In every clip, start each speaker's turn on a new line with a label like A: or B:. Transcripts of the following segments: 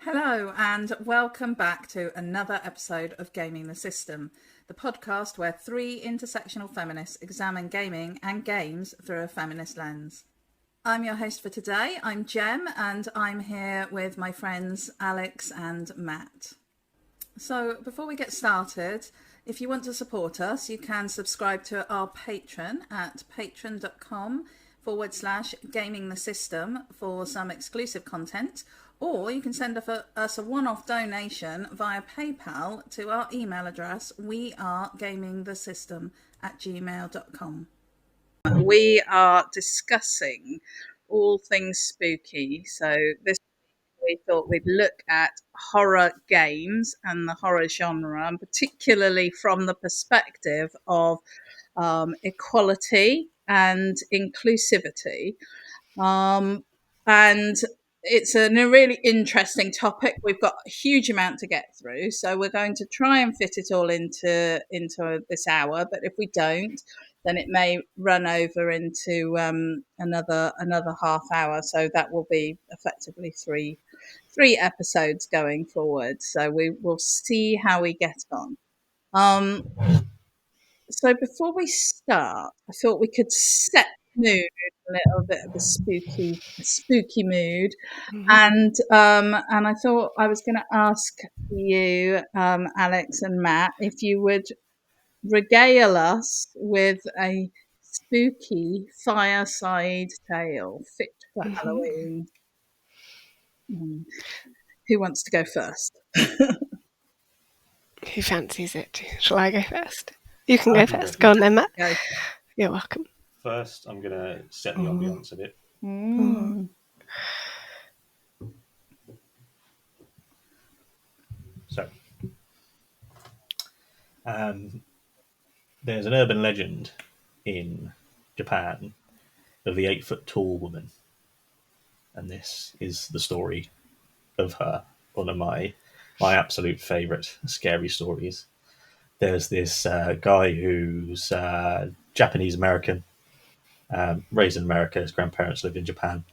A: Hello, and welcome back to another episode of Gaming the System, the podcast where three intersectional feminists examine gaming and games through a feminist lens. I'm your host for today. I'm Jem, and I'm here with my friends Alex and Matt. So, before we get started, if you want to support us, you can subscribe to our Patreon at patreon.com/gaming the system for some exclusive content, or you can send us a one-off donation via PayPal to our email address, wearegamingthesystem@gmail.com. We are discussing all things spooky. So this we thought we'd look at horror games and the horror genre, and particularly from the perspective of equality and inclusivity. And it's a really interesting topic. We've got a huge amount to get through, so we're going to try and fit it all into this hour. But if we don't, then it may run over into another half hour. So that will be effectively three episodes going forward. So we will see how we get on. So before we start, I thought we could set the mood, a little bit of a spooky mood, and I thought I was going to ask you, Alex and Matt, if you would regale us with a spooky fireside tale fit for Halloween. Who wants to go first?
B: Who fancies it? Shall I go first? You can go first. Go on then, Matt.
A: Go.
B: You're welcome.
C: First, I'm going to set the ambience a bit. So, there's an urban legend in Japan of the 8-foot-tall woman. And this is the story of her, one of my absolute favourite scary stories. There's this guy who's Japanese-American, raised in America. His grandparents lived in Japan.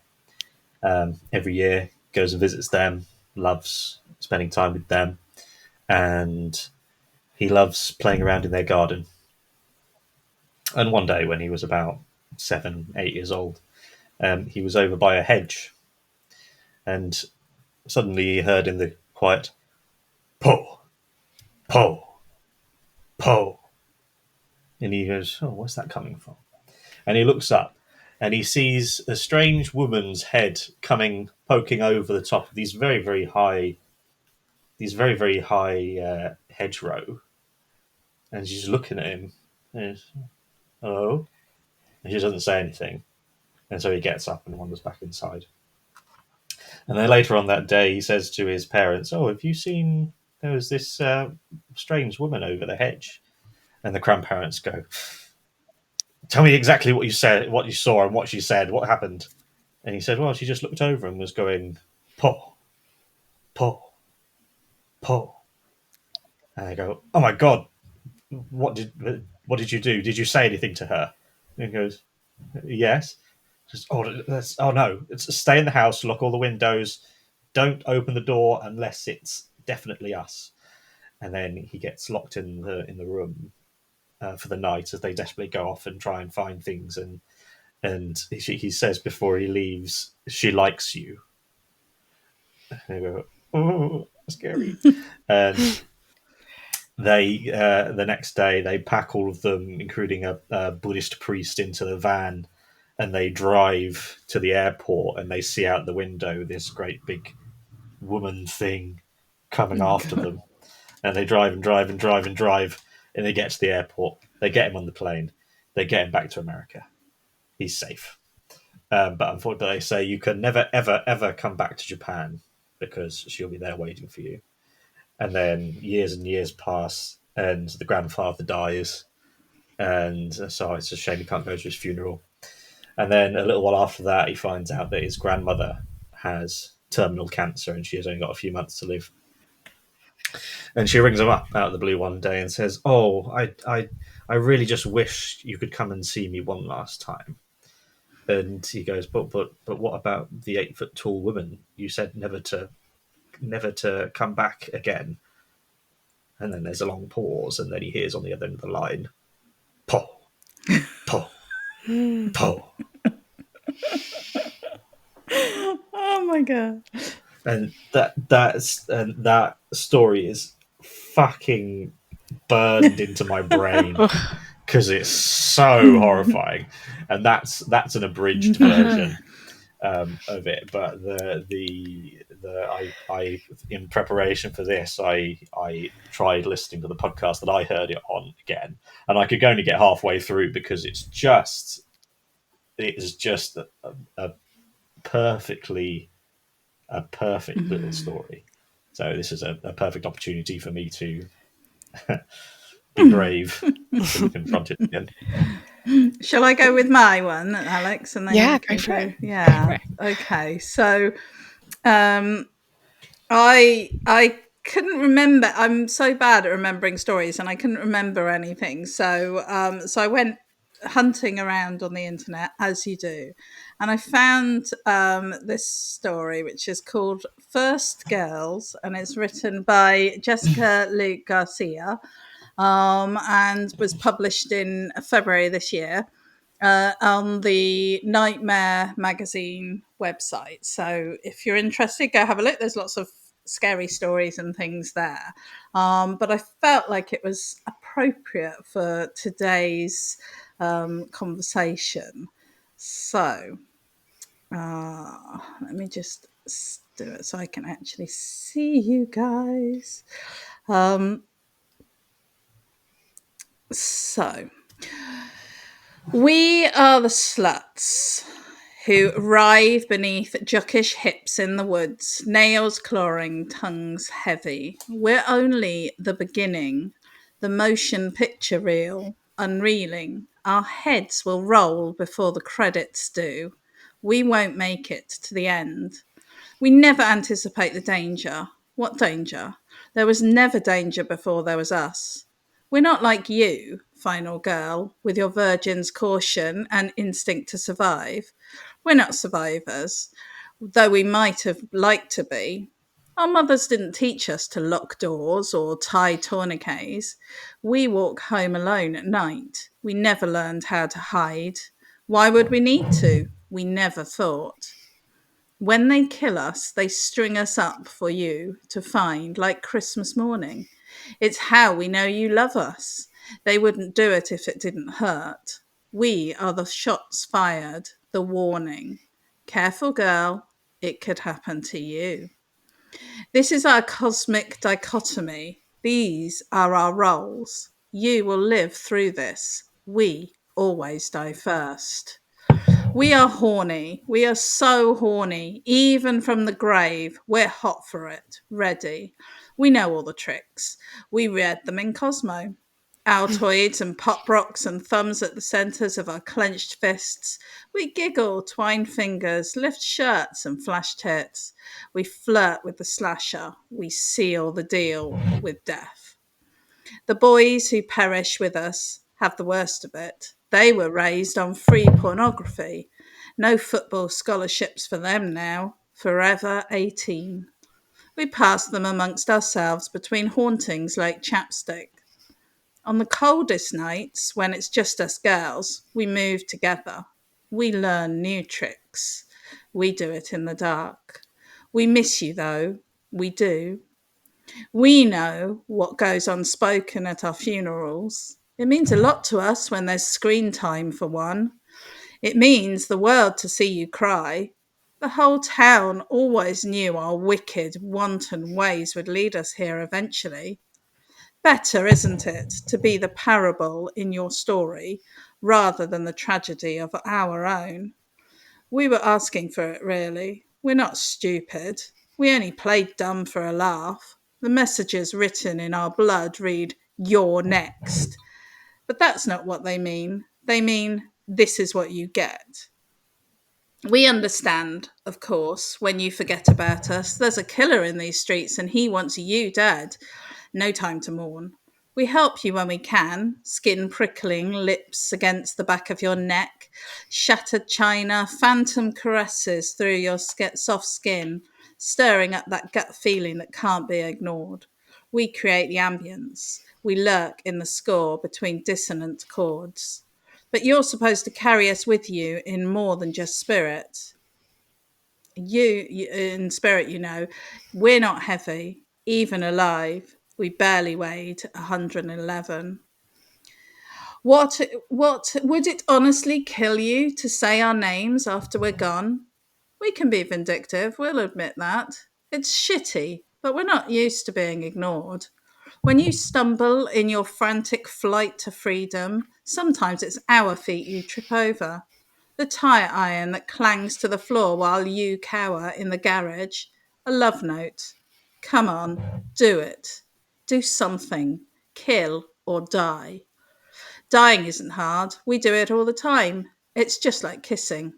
C: Every year, goes and visits them, loves spending time with them, and he loves playing around in their garden. And one day, when he was about 7, 8 years old, he was over by a hedge, and suddenly he heard in the quiet, "Po, po, po," and he goes, "Oh, where's that coming from?" And he looks up, and he sees a strange woman's head poking over the top of these very, very high hedgerow, and she's looking at him. And hello, and she doesn't say anything, and so he gets up and wanders back inside. And then later on that day, he says to his parents, "Oh, have you seen? There was this strange woman over the hedge." And the grandparents go, "Tell me exactly what you said, what you saw, and what she said. What happened?" And he said, "Well, she just looked over and was going, po, po, po." And they go, "Oh my God, what did you do? Did you say anything to her?" And he goes, "Yes." Just, oh no! Stay in the house. Lock all the windows. Don't open the door unless it's definitely us. And then he gets locked in the room for the night as they desperately go off and try and find things. And he says before he leaves, "She likes you." And they go, "Oh, scary." And they the next day they pack all of them, including a Buddhist priest, into the van. And they drive to the airport, and they see out the window this great big woman thing coming after them. And they drive and drive and drive and drive, and they get to the airport. They get him on the plane. They get him back to America. He's safe. But unfortunately, they say you can never, ever, ever come back to Japan because she'll be there waiting for you. And then years and years pass, and the grandfather dies. And so it's a shame he can't go to his funeral. And then a little while after that, he finds out that his grandmother has terminal cancer and she has only got a few months to live. And she rings him up out of the blue one day and says, "Oh, I really just wish you could come and see me one last time." And he goes, but what about the 8-foot-tall woman? You said never to to come back again. And then there's a long pause, and then he hears on the other end of the line, "Po, po, po."
A: Oh my god!
C: And that story is fucking burned into my brain because it's so horrifying, and that's an abridged version of it. But I in preparation for this, I tried listening to the podcast that I heard it on again, and I could only get halfway through because it is just a perfect little story. So this is a perfect opportunity for me to be brave to confront it again.
A: Shall I go with my one, Alex? And then
B: Yeah,
A: you can
B: go for it.
A: Yeah.
B: Go for
A: Okay. So, I couldn't remember. I'm so bad at remembering stories, and I couldn't remember anything. So I went hunting around on the internet, as you do, and I found this story, which is called First Girls, and it's written by Jessica Luke Garcia, and was published in February this year. On the Nightmare magazine website. So if you're interested, go have a look. There's lots of scary stories and things there. But I felt like it was appropriate for today's conversation. So let me just do it so I can actually see you guys. So we are the sluts who writhe beneath jockish hips in the woods, nails clawing, tongues heavy. We're only the beginning, the motion picture reel, unreeling. Our heads will roll before the credits do. We won't make it to the end. We never anticipate the danger. What danger? There was never danger before there was us. We're not like you, final girl, with your virgin's caution and instinct to survive. We're not survivors, though we might have liked to be. Our mothers didn't teach us to lock doors or tie tourniquets. We walk home alone at night. We never learned how to hide. Why would we need to? We never thought. When they kill us, they string us up for you to find like Christmas morning. It's how we know you love us. They wouldn't do it if it didn't hurt. We are the shots fired, the warning. Careful, girl, it could happen to you. This is our cosmic dichotomy. These are our roles. You will live through this. We always die first. We are horny. We are so horny. Even from the grave, we're hot for it, ready. We know all the tricks. We read them in Cosmo. Altoids and pop rocks and thumbs at the centres of our clenched fists. We giggle, twine fingers, lift shirts and flash tits. We flirt with the slasher. We seal the deal with death. The boys who perish with us have the worst of it. They were raised on free pornography. No football scholarships for them now. Forever 18. We pass them amongst ourselves between hauntings like chapstick. On the coldest nights, when it's just us girls, we move together. We learn new tricks. We do it in the dark. We miss you, though. We do. We know what goes unspoken at our funerals. It means a lot to us when there's screen time for one. It means the world to see you cry. The whole town always knew our wicked, wanton ways would lead us here eventually. Better, isn't it, to be the parable in your story rather than the tragedy of our own? We were asking for it, really. We're not stupid. We only played dumb for a laugh. The messages written in our blood read, "You're next." But that's not what they mean. They mean, "This is what you get." We understand, of course, when you forget about us. There's a killer in these streets and he wants you dead. No time to mourn. We help you when we can, skin prickling, lips against the back of your neck, shattered china, phantom caresses through your soft skin, stirring up that gut feeling that can't be ignored. We create the ambience. We lurk in the score between dissonant chords. But you're supposed to carry us with you in more than just spirit. You in spirit, we're not heavy, even alive. We barely weighed 111. What would it honestly kill you to say our names after we're gone? We can be vindictive, we'll admit that. It's shitty, but we're not used to being ignored. When you stumble in your frantic flight to freedom, sometimes it's our feet you trip over. The tire iron that clangs to the floor while you cower in the garage. A love note. Come on, do it. Do something. Kill or die. Dying isn't hard. We do it all the time. It's just like kissing.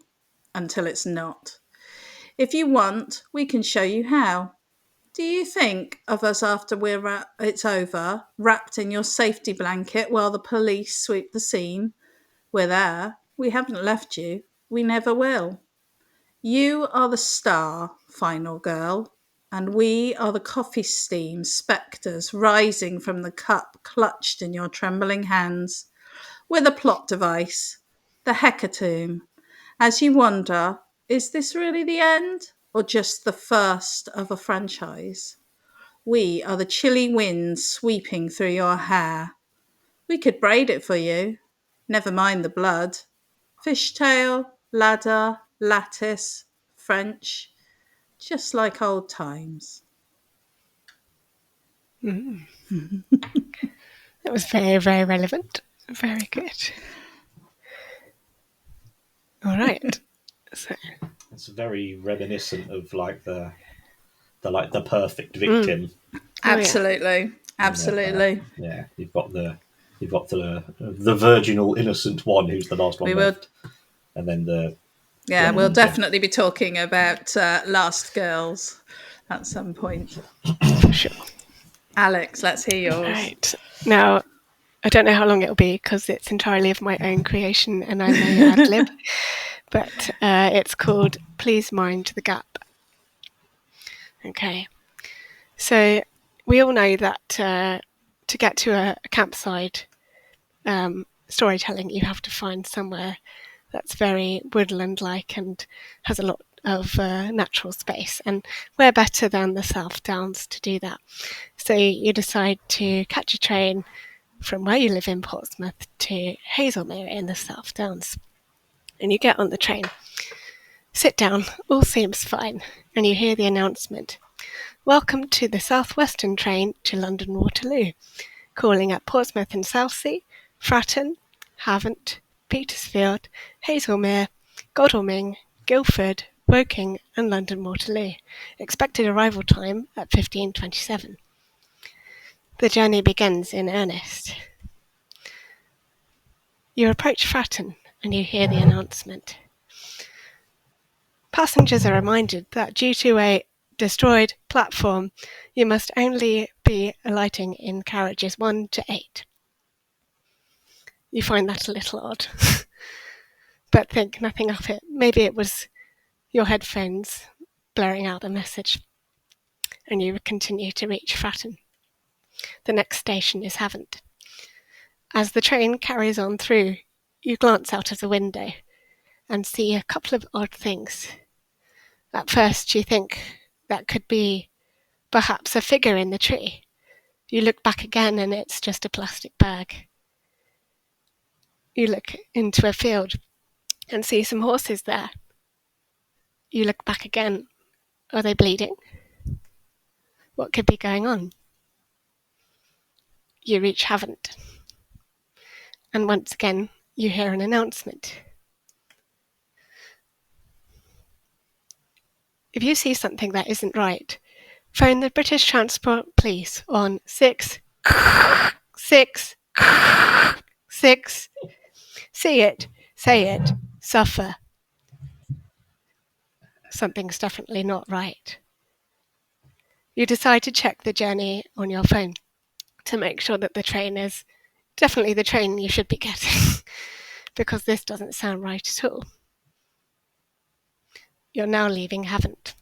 A: Until it's not. If you want, we can show you how. Do you think of us after it's over, wrapped in your safety blanket while the police sweep the scene? We're there. We haven't left you. We never will. You are the star, final girl, and we are the coffee steam spectres rising from the cup clutched in your trembling hands. We're the plot device, the hecatomb. As you wonder, is this really the end or just the first of a franchise? We are the chilly winds sweeping through your hair. We could braid it for you. Never mind the blood. Fishtail, ladder, lattice, French, just like old times.
B: That was very, very relevant. Very good. All right. So
C: It's very reminiscent of like the perfect victim.
A: Absolutely, absolutely.
C: Yeah, you've got the virginal innocent one who's the last one left, and then
A: we'll definitely be talking about Last Girls at some point.
B: for sure.
A: Alex, let's hear yours.
B: Right. Now, I don't know how long it'll be because it's entirely of my own creation and I may ad-lib, but it's called Please Mind the Gap. Okay. So we all know that to get to a campsite storytelling, you have to find somewhere that's very woodland-like and has a lot of natural space. And where better than the South Downs to do that? So you decide to catch a train from where you live in Portsmouth to Hazelmere in the South Downs. And you get on the train, sit down, all seems fine, and you hear the announcement. Welcome to the South Western train to London Waterloo, calling at Portsmouth and Southsea, Fratton, Havant, Petersfield, Hazelmere, Godalming, Guildford, Woking and London Waterloo. Expected arrival time at 15:27. The journey begins in earnest. You approach Fratton and you hear the announcement. Passengers are reminded that due to a destroyed platform, you must only be alighting in carriages 1 to 8. You find that a little odd, but think nothing of it. Maybe it was your headphones blaring out the message, and you continue to reach Fratton. The next station is Havant. As the train carries on through, you glance out of the window and see a couple of odd things. At first you think that could be perhaps a figure in the tree. You look back again and it's just a plastic bag. You look into a field and see some horses there. You look back again. Are they bleeding? What could be going on? You reach Havant. And once again, you hear an announcement. If you see something that isn't right, phone the British Transport Police on 666. See it, say it, suffer. Something's definitely not right. You decide to check the journey on your phone to make sure that the train is definitely the train you should be getting, because this doesn't sound right at all. You're now leaving Havant.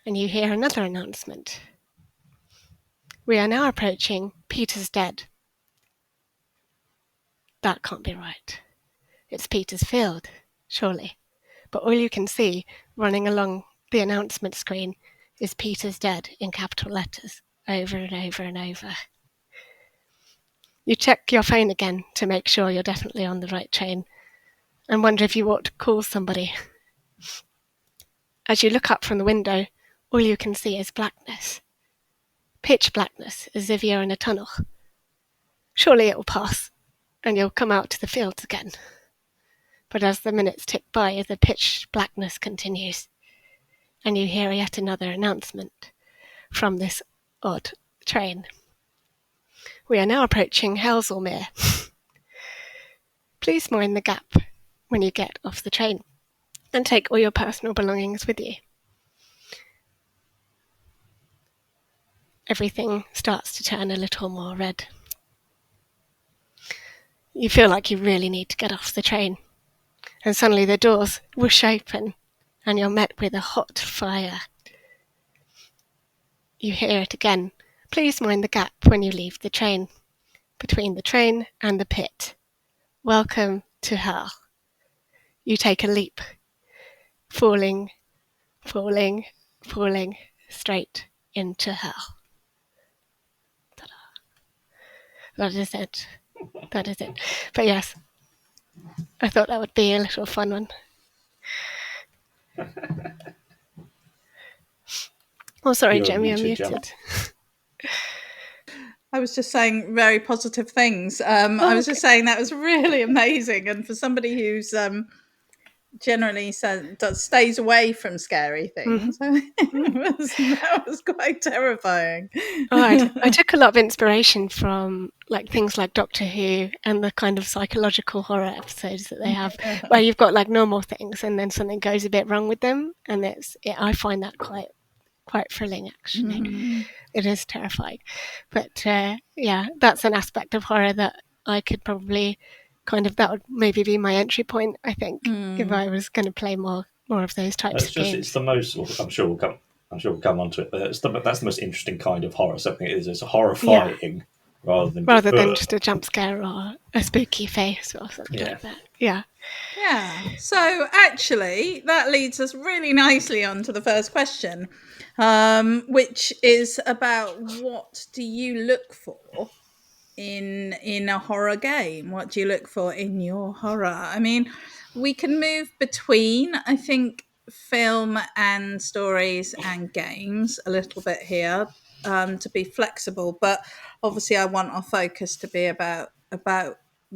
B: and you hear another announcement. We are now approaching Peter's Dead. That can't be right. It's Peter's Field, surely. But all you can see running along the announcement screen is Peter's Dead in capital letters, over and over and over. You check your phone again to make sure you're definitely on the right train and wonder if you ought to call somebody. As you look up from the window, all you can see is blackness. Pitch blackness, as if you're in a tunnel. Surely it will pass, and you'll come out to the fields again. But as the minutes tick by, the pitch blackness continues, and you hear yet another announcement from this odd train. We are now approaching Helslemere. Please mind the gap when you get off the train, and take all your personal belongings with you. Everything starts to turn a little more red. You feel like you really need to get off the train, and suddenly the doors whoosh open, and you're met with a hot fire. You hear it again. Please mind the gap when you leave the train, between the train and the pit. Welcome to hell. You take a leap, falling straight into hell. Ta-da. That is it. But yes, I thought that would be a little fun one. Oh, sorry,
C: You're
B: Jim, you're
C: muted, Gemma.
B: muted.
A: I was just saying very positive things. I was just saying that was really amazing, and for somebody who's generally stays away from scary things, that was quite terrifying.
B: I took a lot of inspiration from like things like Doctor Who and the kind of psychological horror episodes that they have, where you've got like normal things and then something goes a bit wrong with them, and I find that quite thrilling, actually. It is terrifying, but yeah, that's an aspect of horror that I could probably that would maybe be my entry point, I think, if I was going to play more of those types of games.
C: It's the most. Well, I'm sure we'll come onto it, but that's the most interesting kind of horror. Something it's horrifying rather than
B: just a jump scare or a spooky face or something like that. Yeah.
A: So actually, that leads us really nicely on to the first question, which is about what do you look for in a horror game? What do you look for in your horror? I mean, we can move between, I think, film and stories and games a little bit here, to be flexible, but obviously I want our focus to be about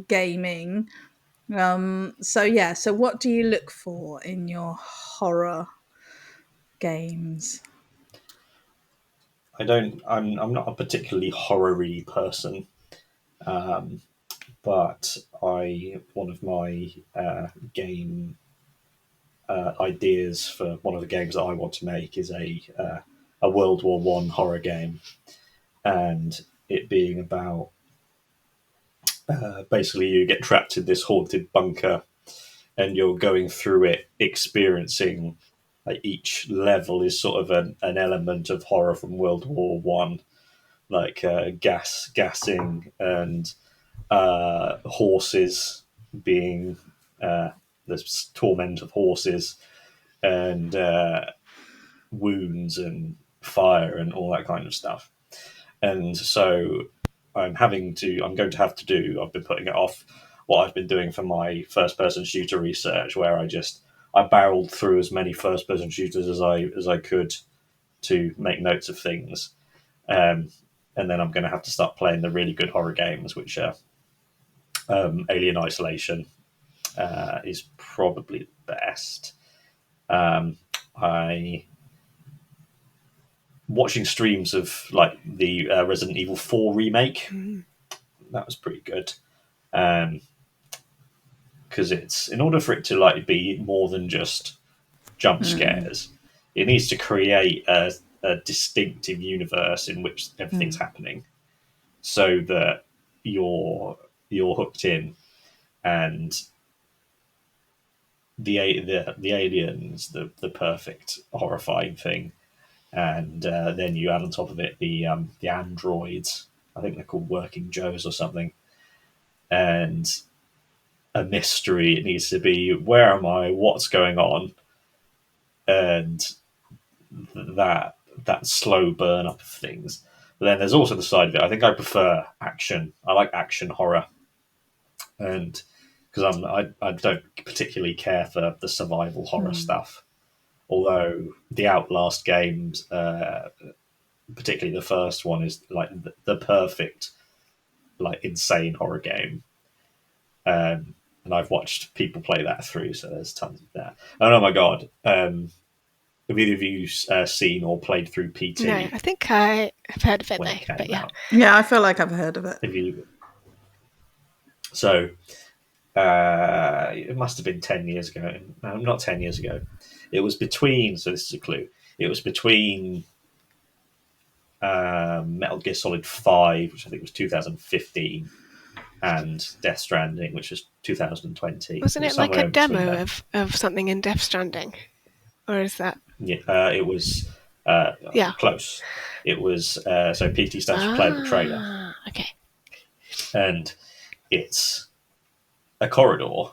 A: gaming. So what do you look for in your horror games?
C: I'm not a particularly horror-y person, but one of my game ideas for one of the games that I want to make is a World War One horror game, and it being about basically you get trapped in this haunted bunker, and you're going through it, experiencing each level is sort of an element of horror from World War One, like gassing and horses being the torment of horses, and wounds and fire and all that kind of stuff. And so I'm going to have to do, I've been putting it off, what I've been doing for my first person shooter research, where I barreled through as many first person shooters as I could to make notes of things. And then I'm going to have to start playing the really good horror games, which are Alien Isolation is probably the best. Watching streams of like the Resident Evil 4 remake. That was pretty good. Because it's, in order for it to like be more than just jump scares, it needs to create a distinctive universe in which everything's happening, so that you're hooked in, and the aliens, the perfect horrifying thing, and then you add on top of it the androids. I think they're called Working Joes or something, and a mystery. It needs to be, where am I? What's going on? And that slow burn up of things. But then there's also the side of it. I think I prefer action. I like action horror, and because I don't particularly care for the survival horror stuff. Although the Outlast games, particularly the first one, is like the perfect, like, insane horror game. And I've watched people play that through, so there's tons of that. And oh my god, have either of you seen or played through PT?
B: No, I think I have heard of it
C: when
B: though.
C: it came
B: But yeah,
C: out?
A: Yeah, I feel like I've heard of it.
C: Have you? So it must have been 10 years ago. No, not 10 years ago. It was between. So this is a clue. It was between Metal Gear Solid 5, which I think was 2015, and Death Stranding, which was 2020.
B: wasn't it like a demo of something in Death Stranding, or is that?
C: Yeah, it was close. It was so PT stands for playable trailer.
B: Okay.
C: And it's a corridor.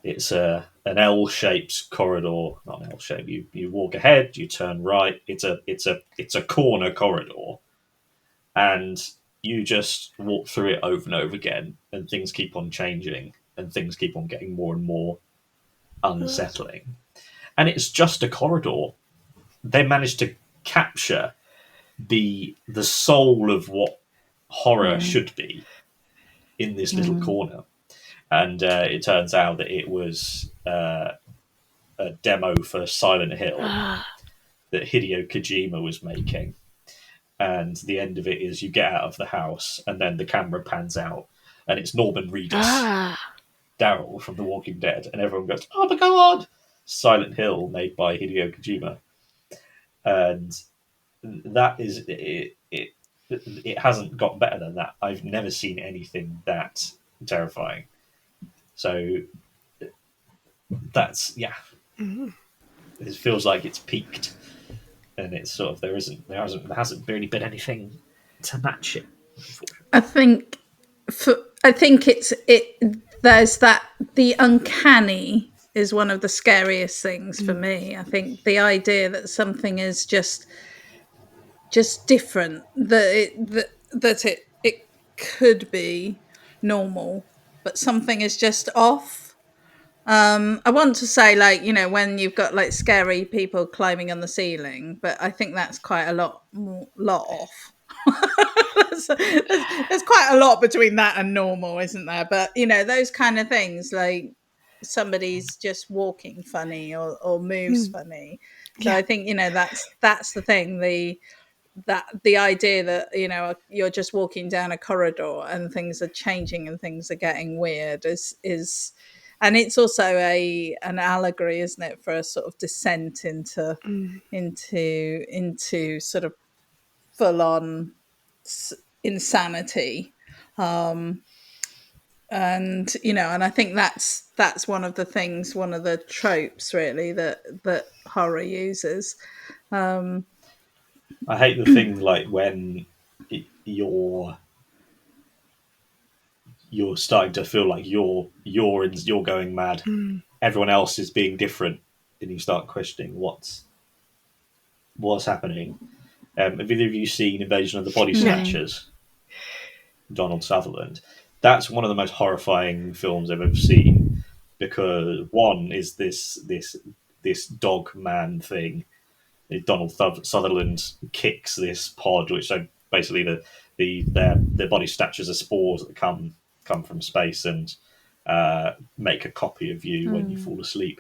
C: It's an L-shaped corridor, not an L shape. You walk ahead, you turn right. It's a corner corridor, and you just walk through it over and over again, and things keep on changing, and things keep on getting more and more unsettling. And it's just a corridor. They managed to capture the soul of what horror should be in this little corner. And it turns out that it was a demo for Silent Hill that Hideo Kojima was making. And the end of it is you get out of the house, and then the camera pans out, and it's Norman Reedus, Daryl from The Walking Dead, and everyone goes, "Oh my god!" Silent Hill, made by Hideo Kojima, and that is it. It hasn't got better than that. I've never seen anything that terrifying. So that's It feels like it's peaked, and it's sort of there hasn't really been anything to match it.
A: I think there's that, the uncanny is one of the scariest things for me. I think the idea that something is just different, that it could be normal, but something is just off. I want to say, like, when you've got like scary people climbing on the ceiling, but I think that's quite a lot off. there's quite a lot between that and normal, isn't there? But those kind of things, like somebody's just walking funny or moves funny. So I think that's the thing. The idea that you're just walking down a corridor and things are changing and things are getting weird is and it's also an allegory, isn't it, for a sort of descent into sort of full on insanity. And I think that's one of the things, one of the tropes really that horror uses.
C: I hate the thing like when you're starting to feel like you're going mad. Everyone else is being different, and you start questioning what's happening. Have either of you seen Invasion of the Body Snatchers? Donald Sutherland. That's one of the most horrifying films I've ever seen, because one is this dog man thing. Donald Sutherland kicks this pod, which so basically their body snatchers are spores that come from space and make a copy of you when you fall asleep.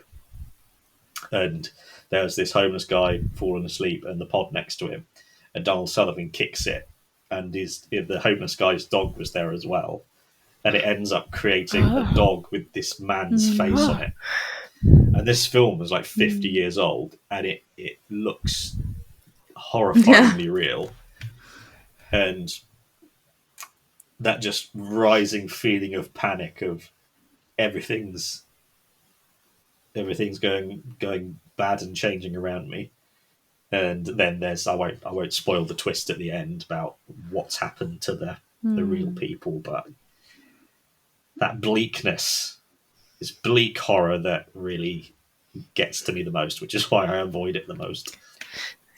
C: And there's this homeless guy falling asleep, and the pod next to him, and Donald Sutherland kicks it, and the homeless guy's dog was there as well, and it ends up creating a dog with this man's face on it. And this film was like 50 years old, and it looks horrifyingly real. And that just rising feeling of panic of everything's going bad and changing around me. And then there's I won't spoil the twist at the end about what's happened to the real people, but that bleakness, this bleak horror that really gets to me the most, which is why I avoid it the most.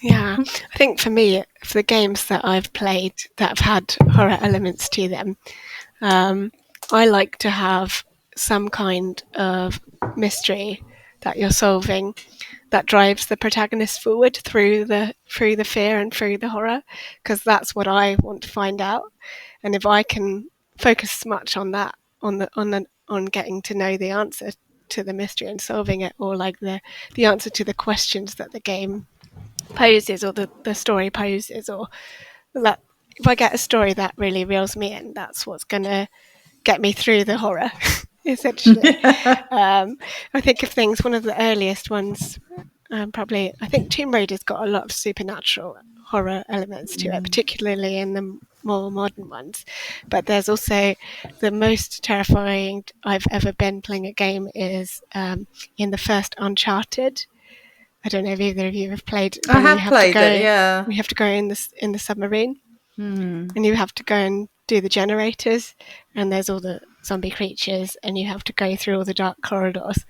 B: Yeah, I think for me, for the games that I've played that have had horror elements to them, I like to have some kind of mystery that you're solving that drives the protagonist forward through the fear and through the horror, because that's what I want to find out. And if I can focus much on that, on getting to know the answer to the mystery and solving it, or like the answer to the questions that the game poses or the story poses, or that if I get a story that really reels me in, that's what's going to get me through the horror, essentially. I think of things, one of the earliest ones, probably, I think Tomb Raider's got a lot of supernatural horror elements to it, particularly in the more modern ones. But there's also the most terrifying I've ever been playing a game is in the first Uncharted. I don't know if either of you have played.
A: I have played it, yeah.
B: You have to go in the submarine, and you have to go and do the generators, and there's all the zombie creatures, and you have to go through all the dark corridors.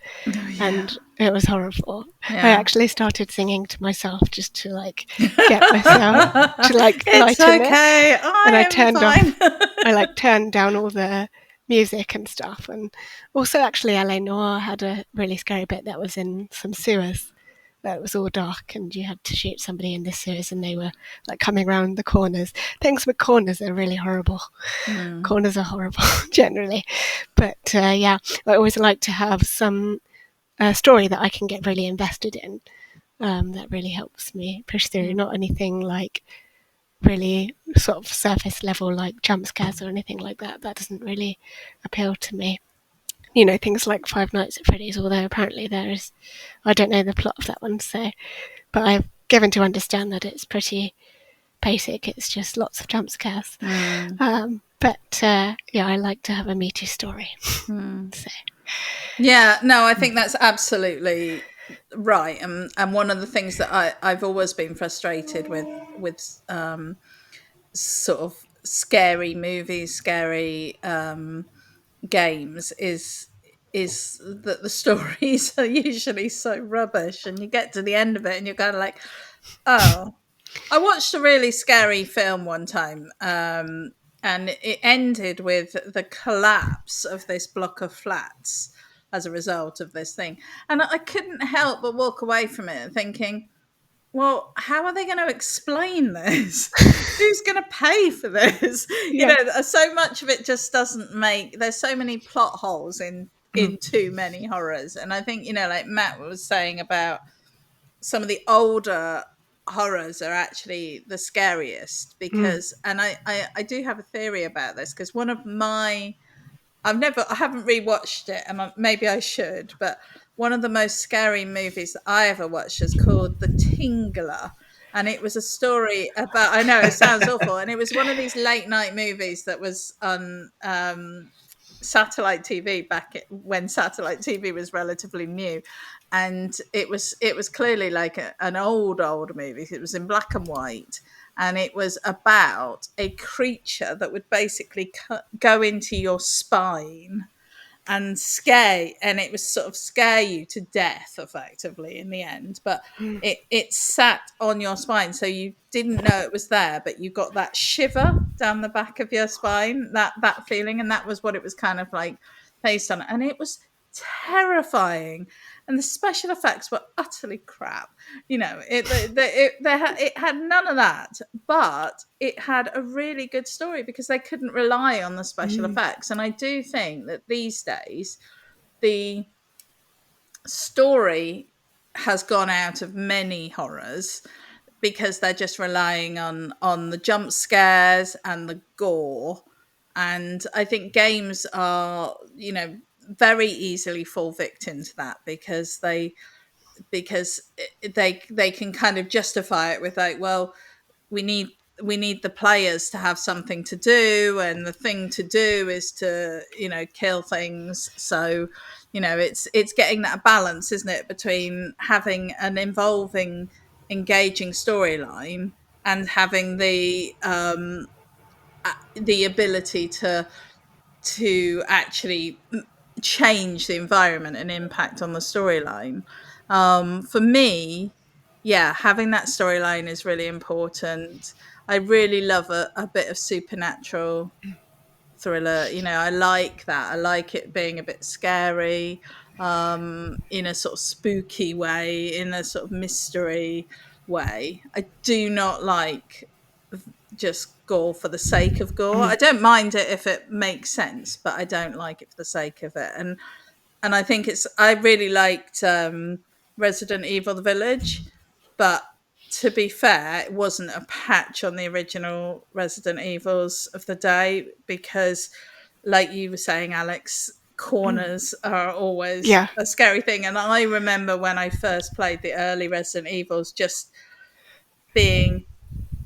B: And it was horrible.
A: Yeah.
B: I actually started singing to myself just to like get myself to like
A: it's
B: lighten
A: okay.
B: it. And I turned
A: fine.
B: I like turned down all the music and stuff. And also, actually, LA Noire had a really scary bit that was in some sewers. That was all dark, and you had to shoot somebody in the sewers, and they were like coming around the corners. Things with corners are really horrible. Corners are horrible generally, but yeah, I always like to have some story that I can get really invested in. That really helps me push through. Not anything like really sort of surface level, like jump scares or anything like that. That doesn't really appeal to me. You know, things like Five Nights at Freddy's, although apparently there is, I don't know the plot of that one, so, but I've given to understand that it's pretty basic. It's just lots of jump scares. But yeah, I like to have a meaty story. So.
A: Yeah, no, I think that's absolutely right. And one of the things that I've always been frustrated with sort of scary movies, scary games is that the stories are usually so rubbish, and you get to the end of it and you're kind of like, oh. I watched a really scary film one time, and it ended with the collapse of this block of flats as a result of this thing. And I couldn't help but walk away from it thinking, well, how are they going to explain this? Who's going to pay for this?
B: Yeah.
A: You know, so much of it just doesn't make, there's so many plot holes in too many horrors. And I think, you know, like Matt was saying about some of the older horrors are actually the scariest because and I do have a theory about this, because one of my I haven't rewatched it, and maybe I should, but one of the most scary movies that I ever watched is called The Tingler. And it was a story about, I know it sounds awful, and it was one of these late night movies that was on satellite TV when satellite TV was relatively new. And it was clearly like an old movie. It was in black and white, and it was about a creature that would basically go into your spine and it was sort of scare you to death effectively in the end. But it sat on your spine, so you didn't know it was there, but you got that shiver down the back of your spine, that feeling, and that was what it was kind of like based on. And it was terrifying, and the special effects were utterly crap. You know, it had none of that, but it had a really good story because they couldn't rely on the special effects. And I do think that these days the story has gone out of many horrors because they're just relying on the jump scares and the gore. And I think games are, you know, very easily fall victim to that because they can kind of justify it with like, well, we need the players to have something to do, and the thing to do is to, you know, kill things. So, you know, it's getting that balance, isn't it, between having an involving engaging storyline and having the ability to actually change the environment and impact on the storyline. For me, yeah, having that storyline is really important. I really love a bit of supernatural thriller. I like that. I like it being a bit scary, in a sort of spooky way, in a sort of mystery way. I do not like just gore for the sake of gore. I don't mind it if it makes sense, but I don't like it for the sake of it. And I think I really liked Resident Evil The Village, but to be fair, it wasn't a patch on the original Resident Evils of the day, because like you were saying, Alex, corners are always
B: Yeah.
A: a scary thing. And I remember when I first played the early Resident Evils, just being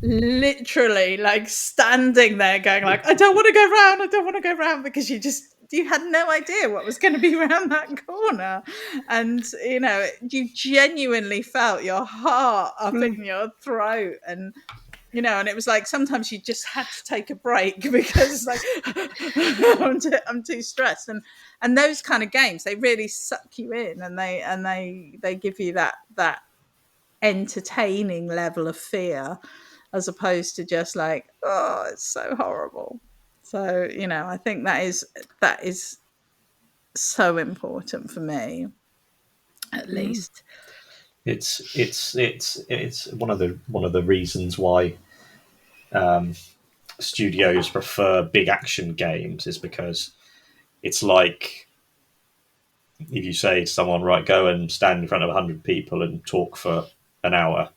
A: literally like standing there going like, I don't want to go round, because you had no idea what was going to be around that corner. And you genuinely felt your heart up in your throat. And and it was like sometimes you just had to take a break because like I'm too stressed. And those kind of games, they really suck you in, and they give you that entertaining level of fear, as opposed to just like, oh, it's so horrible. So I think that is so important for me, at least.
C: It's one of the reasons why studios prefer big action games, is because it's like if you say to someone, right, go and stand in front of 100 people and talk for an hour.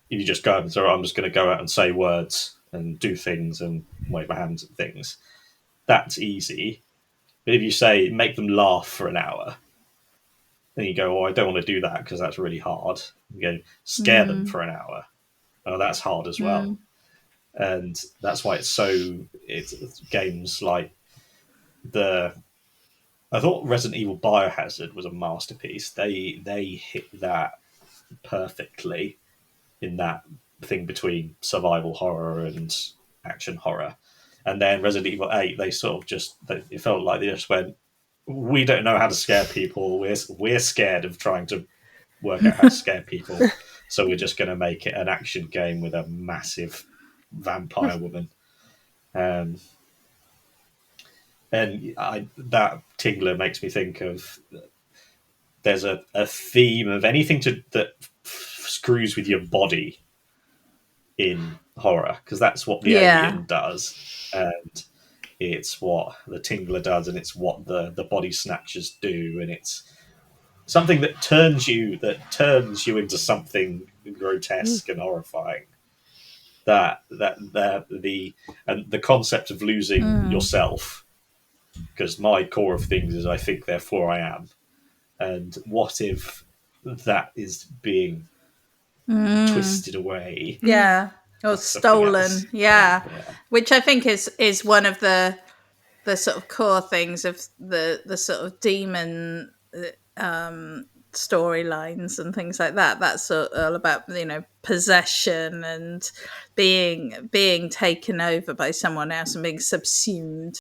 C: If you just go and say, I'm just going to go out and say words and do things and wave my hands at things, that's easy. But if you say, make them laugh for an hour, then you go, I don't want to do that because that's really hard. You go, scare them for an hour. Oh, that's hard as well. And that's why it's games like I thought Resident Evil Biohazard was a masterpiece. They hit that perfectly in that thing between survival horror and action horror. And then Resident Evil 8, they sort of it felt like they just went, we don't know how to scare people. We're scared of trying to work out how to scare people. So we're just going to make it an action game with a massive vampire woman. And that Tingler makes me think of, there's a theme of anything that screws with your body in horror, because that's what the Alien does, and it's what the Tingler does, and it's what the Body Snatchers do, and it's something that turns you into something grotesque and horrifying. The concept of losing yourself, because my core of things is I think therefore I am, and what if that is being twisted away,
A: or stolen, which I think is one of the sort of core things of the sort of demon storylines and things like that. That's all about possession and being taken over by someone else and being subsumed